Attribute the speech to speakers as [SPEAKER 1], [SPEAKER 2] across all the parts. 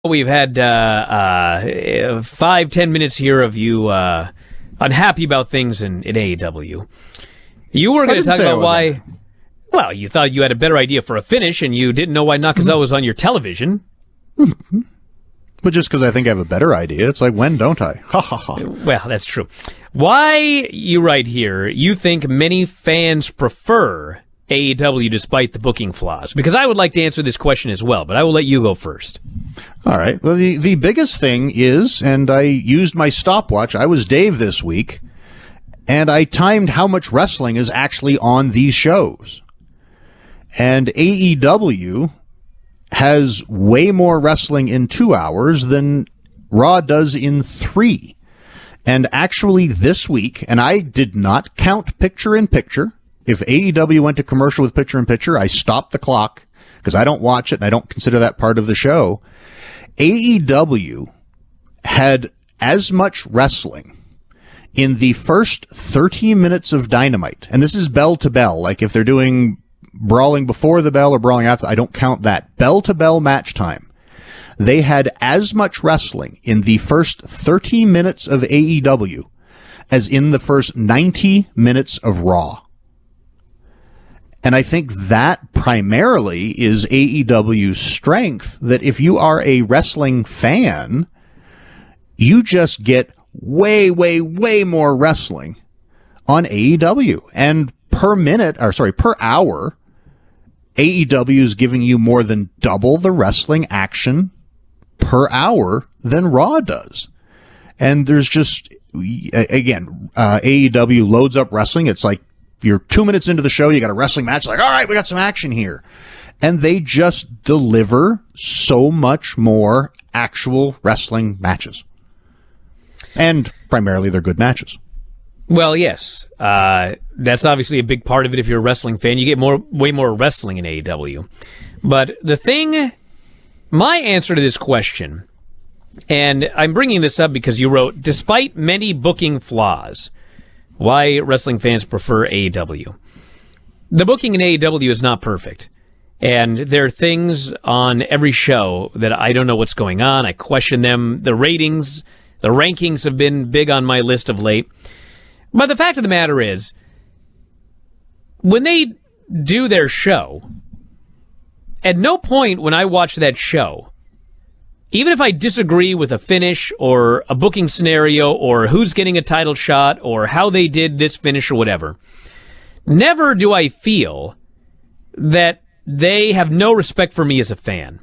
[SPEAKER 1] We've had 5-10 minutes here of you unhappy about things in AEW. You were going to talk about why... Well, you thought you had a better idea for a finish, and you didn't know why Nakazawa was on your television.
[SPEAKER 2] But just because I think I have a better idea, it's like, when don't I? Ha ha ha.
[SPEAKER 1] Well, that's true. Why, you write here, you think many fans prefer AEW despite the booking flaws? Because I would like to answer this question as well, but I will let you go first.
[SPEAKER 2] All right. Well, the biggest thing is, and I used my stopwatch, I was Dave this week, and I timed how much wrestling is actually on these shows. And AEW has way more wrestling in 2 hours than Raw does in 3. And actually this week, and I did not count picture-in-picture. If AEW went to commercial with picture-in-picture, I stopped the clock because I don't watch it and I don't consider that part of the show. AEW had as much wrestling in the first 30 minutes of Dynamite. And this is bell to bell. Like if they're doing brawling before the bell or brawling after, I don't count that. Bell to bell match time. They had as much wrestling in the first 30 minutes of AEW as in the first 90 minutes of Raw. And I think that primarily is AEW's strength, that if you are a wrestling fan, you just get way, way, way more wrestling on AEW. And per hour, AEW is giving you more than double the wrestling action per hour than Raw does. And there's just, again, AEW loads up wrestling. It's like, you're 2 minutes into the show, you got a wrestling match, like, all right, we got some action here. And they just deliver so much more actual wrestling matches. And primarily they're good matches.
[SPEAKER 1] Well, yes. That's obviously a big part of it. If you're a wrestling fan, you get way more wrestling in AEW. But my answer to this question, and I'm bringing this up because you wrote, despite many booking flaws, why wrestling fans prefer AEW. The booking in AEW is not perfect. And there are things on every show that I don't know what's going on. I question them. The rankings have been big on my list of late. But the fact of the matter is, when they do their show, at no point when I watch that show, even if I disagree with a finish or a booking scenario or who's getting a title shot or how they did this finish or whatever, never do I feel that they have no respect for me as a fan.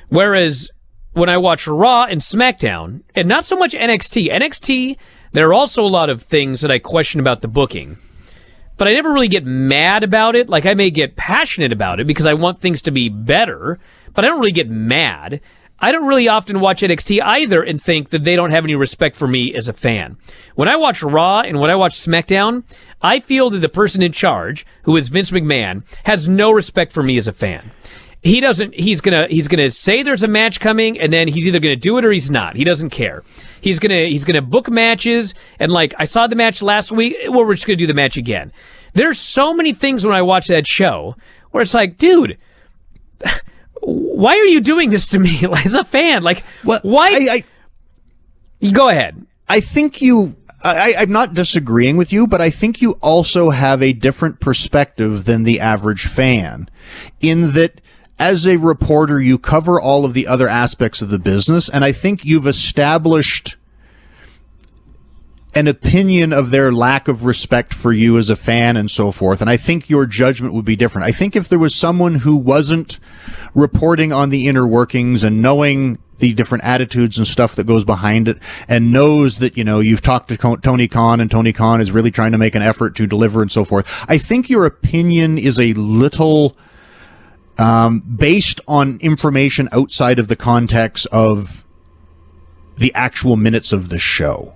[SPEAKER 1] Whereas when I watch Raw and SmackDown, and not so much NXT, there are also a lot of things that I question about the booking. But I never really get mad about it. Like, I may get passionate about it because I want things to be better, but I don't really get mad. I don't really often watch NXT either and think that they don't have any respect for me as a fan. When I watch Raw and when I watch SmackDown, I feel that the person in charge, who is Vince McMahon, has no respect for me as a fan. He doesn't. He's gonna say there's a match coming, and then he's either gonna do it or he's not. He doesn't care. He's gonna book matches, and like I saw the match last week, well, we're just gonna do the match again. There's so many things when I watch that show where it's like, dude, why are you doing this to me as a fan? Like, why? You go ahead.
[SPEAKER 2] I think I'm not disagreeing with you, but I think you also have a different perspective than the average fan, in that as a reporter, you cover all of the other aspects of the business, and I think you've established an opinion of their lack of respect for you as a fan and so forth, and I think your judgment would be different. I think if there was someone who wasn't reporting on the inner workings and knowing the different attitudes and stuff that goes behind it, and knows that, you know, you've talked to Tony Khan, and Tony Khan is really trying to make an effort to deliver and so forth, I think your opinion is a little based on information outside of the context of the actual minutes of the show.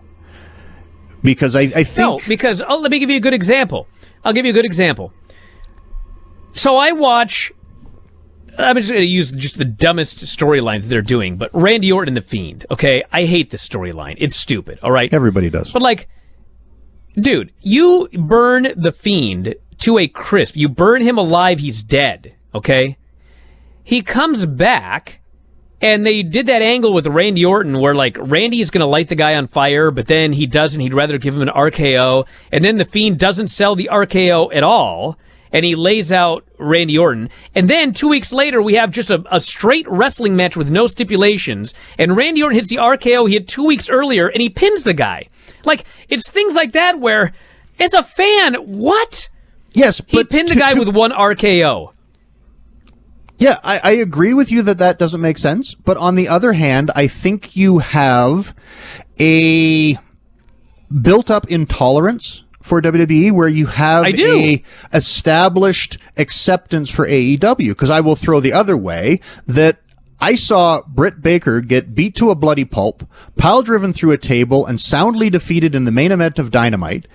[SPEAKER 2] Because I think...
[SPEAKER 1] No, because let me give you a good example. I'll give you a good example. So I watch... I'm just going to use just the dumbest storylines they're doing, but Randy Orton and The Fiend, okay? I hate this storyline. It's stupid, all right?
[SPEAKER 2] Everybody does.
[SPEAKER 1] But, like, dude, you burn The Fiend to a crisp. You burn him alive, he's dead, okay? He comes back, And they did that angle with Randy Orton where, like, Randy is going to light the guy on fire, but then he doesn't. He'd rather give him an RKO. And then The Fiend doesn't sell the RKO at all, and he lays out Randy Orton. And then 2 weeks later, we have just a straight wrestling match with no stipulations, and Randy Orton hits the RKO he hit 2 weeks earlier, and he pins the guy. Like, it's things like that where, as a fan, what?
[SPEAKER 2] Yes, but
[SPEAKER 1] he pinned the guy with one RKO.
[SPEAKER 2] Yeah, I agree with you that doesn't make sense. But on the other hand, I think you have a built-up intolerance for WWE where you have a established acceptance for AEW. Because I will throw the other way that I saw Britt Baker get beat to a bloody pulp, pile-driven through a table, and soundly defeated in the main event of Dynamite.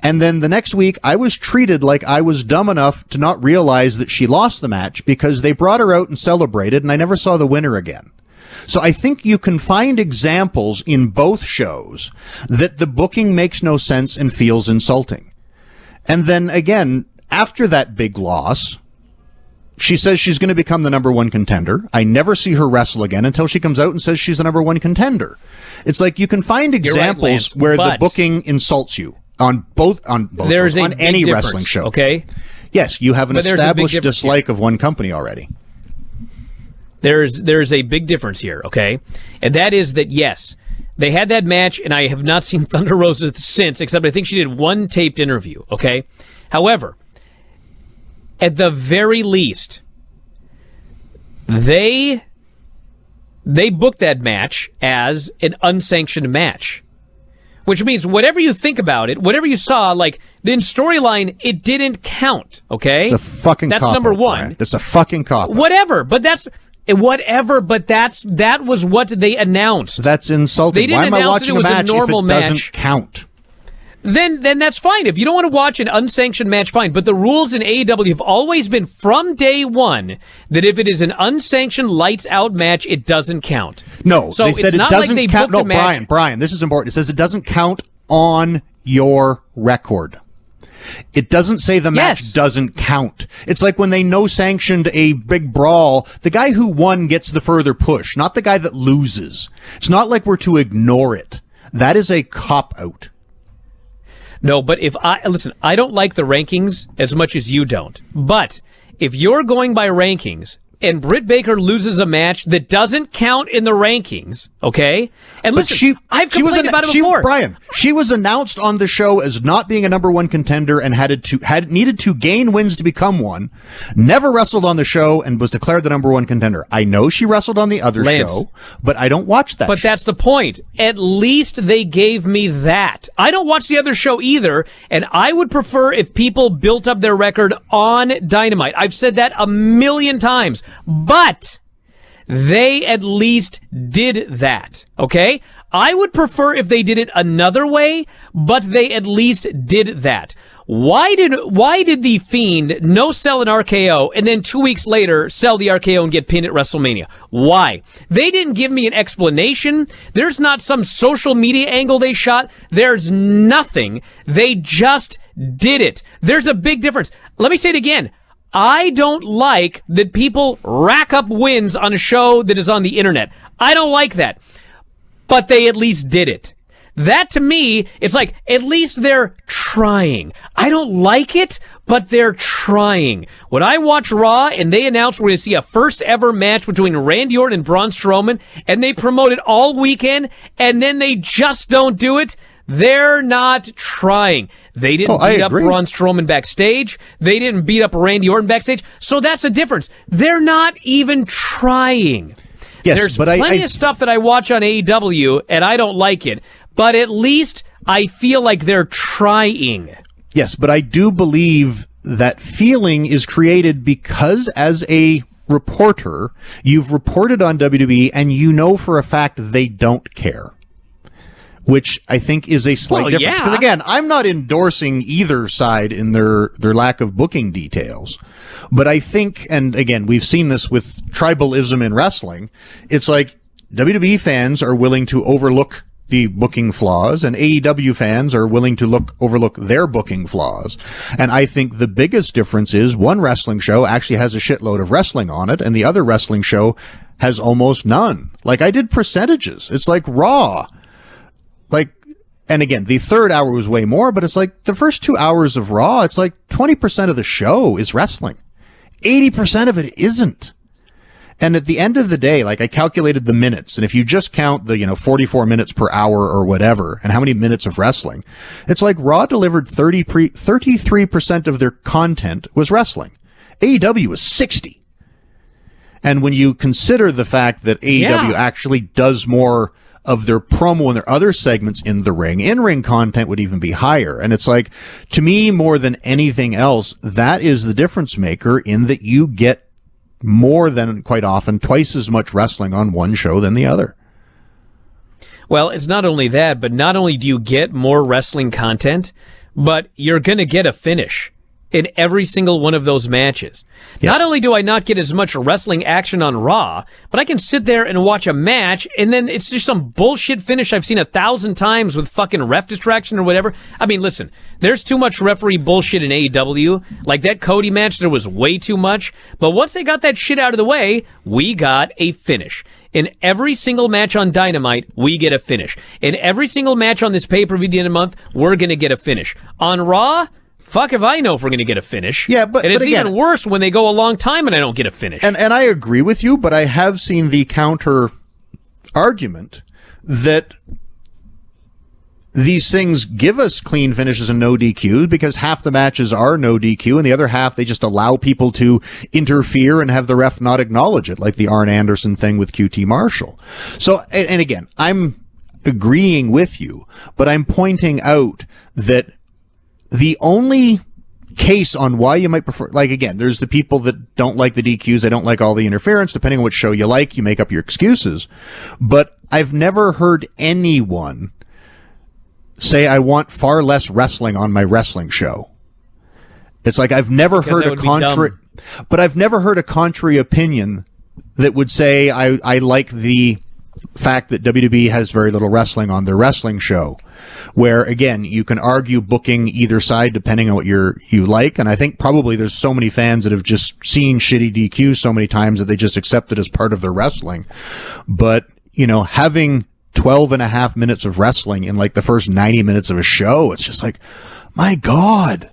[SPEAKER 2] And then the next week, I was treated like I was dumb enough to not realize that she lost the match because they brought her out and celebrated, and I never saw the winner again. So I think you can find examples in both shows that the booking makes no sense and feels insulting. And then again, after that big loss, she says she's going to become the number one contender. I never see her wrestle again until she comes out and says she's the number one contender. It's like you can find examples
[SPEAKER 1] Lance,
[SPEAKER 2] where the booking insults you. On any wrestling show.
[SPEAKER 1] Okay?
[SPEAKER 2] Yes, you have an established dislike of one company already.
[SPEAKER 1] There's a big difference here, okay? And that is that, yes, they had that match, and I have not seen Thunder Rosa since, except I think she did one taped interview, okay? However, at the very least, they booked that match as an unsanctioned match. Which means whatever you think about it, whatever you saw, like, in storyline, it didn't count, okay?
[SPEAKER 2] It's a fucking
[SPEAKER 1] That's
[SPEAKER 2] cop-out,
[SPEAKER 1] number one.
[SPEAKER 2] Brian. It's a fucking cop-out.
[SPEAKER 1] Whatever, but that was what they announced.
[SPEAKER 2] That's insulting.
[SPEAKER 1] They didn't
[SPEAKER 2] Why am I
[SPEAKER 1] announce
[SPEAKER 2] watching
[SPEAKER 1] it was
[SPEAKER 2] a match
[SPEAKER 1] normal
[SPEAKER 2] if it
[SPEAKER 1] match.
[SPEAKER 2] doesn't count?
[SPEAKER 1] Then that's fine. If you don't want to watch an unsanctioned match, fine. But the rules in AEW have always been from day one that if it is an unsanctioned lights out match, it doesn't count.
[SPEAKER 2] No,
[SPEAKER 1] so
[SPEAKER 2] they said
[SPEAKER 1] it's not
[SPEAKER 2] it doesn't
[SPEAKER 1] like they
[SPEAKER 2] count.
[SPEAKER 1] booked
[SPEAKER 2] No,
[SPEAKER 1] a match.
[SPEAKER 2] Brian, this is important. It says it doesn't count on your record. It doesn't say the match doesn't count. It's like when they no-sanctioned a big brawl, the guy who won gets the further push, not the guy that loses. It's not like we're to ignore it. That is a cop-out.
[SPEAKER 1] No, but I don't like the rankings as much as you don't. But if you're going by rankings and Britt Baker loses a match that doesn't count in the rankings, okay? And listen, I've complained about it before.
[SPEAKER 2] Brian, she was announced on the show as not being a number one contender and needed to gain wins to become one. Never wrestled on the show and was declared the number one contender. I know she wrestled on the other show, but I don't watch that.
[SPEAKER 1] But
[SPEAKER 2] show.
[SPEAKER 1] That's the point. At least they gave me that. I don't watch the other show either, and I would prefer if people built up their record on Dynamite. I've said that a million times. But they at least did that, okay? I would prefer if they did it another way, but they at least did that. Why did the Fiend no sell an RKO and then 2 weeks later sell the RKO and get pinned at WrestleMania? Why? They didn't give me an explanation. There's not some social media angle they shot. There's nothing. They just did it. There's a big difference. Let me say it again. I don't like that people rack up wins on a show that is on the internet. I don't like that. But they at least did it. That, to me, it's like, at least they're trying. I don't like it, but they're trying. When I watch Raw and they announce we're going to see a first ever match between Randy Orton and Braun Strowman, and they promote it all weekend, and then they just don't do it, they're not trying. They didn't beat up Braun Strowman backstage. They didn't beat up Randy Orton backstage. So that's the difference. They're not even trying.
[SPEAKER 2] Yes,
[SPEAKER 1] There's
[SPEAKER 2] but
[SPEAKER 1] plenty of stuff that I watch on AEW, and I don't like it. But at least I feel like they're trying.
[SPEAKER 2] Yes, but I do believe that feeling is created because as a reporter, you've reported on WWE and you know for a fact they don't care. Which I think is a slight difference. Because again, I'm not endorsing either side in their lack of booking details. But I think, and again, we've seen this with tribalism in wrestling, it's like WWE fans are willing to overlook the booking flaws, and AEW fans are willing to overlook their booking flaws. And I think the biggest difference is one wrestling show actually has a shitload of wrestling on it, and the other wrestling show has almost none. Like, I did percentages. It's like Raw. Like, and again, the third hour was way more, but it's like the first 2 hours of Raw, it's like 20% of the show is wrestling. 80% of it isn't. And at the end of the day, like, I calculated the minutes, and if you just count the, 44 minutes per hour or whatever, and how many minutes of wrestling, it's like Raw delivered 33% of their content was wrestling. AEW was 60. And when you consider the fact that AEW actually does more of their promo and their other segments in the ring, in-ring content would even be higher. And it's like, to me, more than anything else, that is the difference maker in that you get more than, quite often, twice as much wrestling on one show than the other.
[SPEAKER 1] Well, it's not only that, but not only do you get more wrestling content, but you're going to get a finish in every single one of those matches. Yes. Not only do I not get as much wrestling action on Raw, but I can sit there and watch a match, and then it's just some bullshit finish I've seen 1,000 times with fucking ref distraction or whatever. I mean, listen, there's too much referee bullshit in AEW. Like that Cody match, there was way too much. But once they got that shit out of the way, we got a finish. In every single match on Dynamite, we get a finish. In every single match on this pay-per-view at the end of the month, we're going to get a finish. On Raw, fuck if I know if we're going to get a finish.
[SPEAKER 2] Yeah, but
[SPEAKER 1] it's
[SPEAKER 2] again,
[SPEAKER 1] even worse when they go a long time and I don't get a finish.
[SPEAKER 2] And I agree with you, but I have seen the counter argument that these things give us clean finishes and no DQ because half the matches are no DQ and the other half they just allow people to interfere and have the ref not acknowledge it, like the Arn Anderson thing with QT Marshall. So, and again, I'm agreeing with you, but I'm pointing out that the only case on why you might prefer, like, again, there's the people that don't like the DQs, they don't like all the interference. Depending on what show you like, you make up your excuses. But I've never heard anyone say, I want far less wrestling on my wrestling show. It's like I've never heard a contrary, but I've never heard a contrary opinion that would say, I like the fact that WWE has very little wrestling on their wrestling show. Where, again, you can argue booking either side depending on what you like. And I think probably there's so many fans that have just seen shitty DQ so many times that they just accept it as part of their wrestling. But, having 12 and a half minutes of wrestling in like the first 90 minutes of a show, it's just like, my God.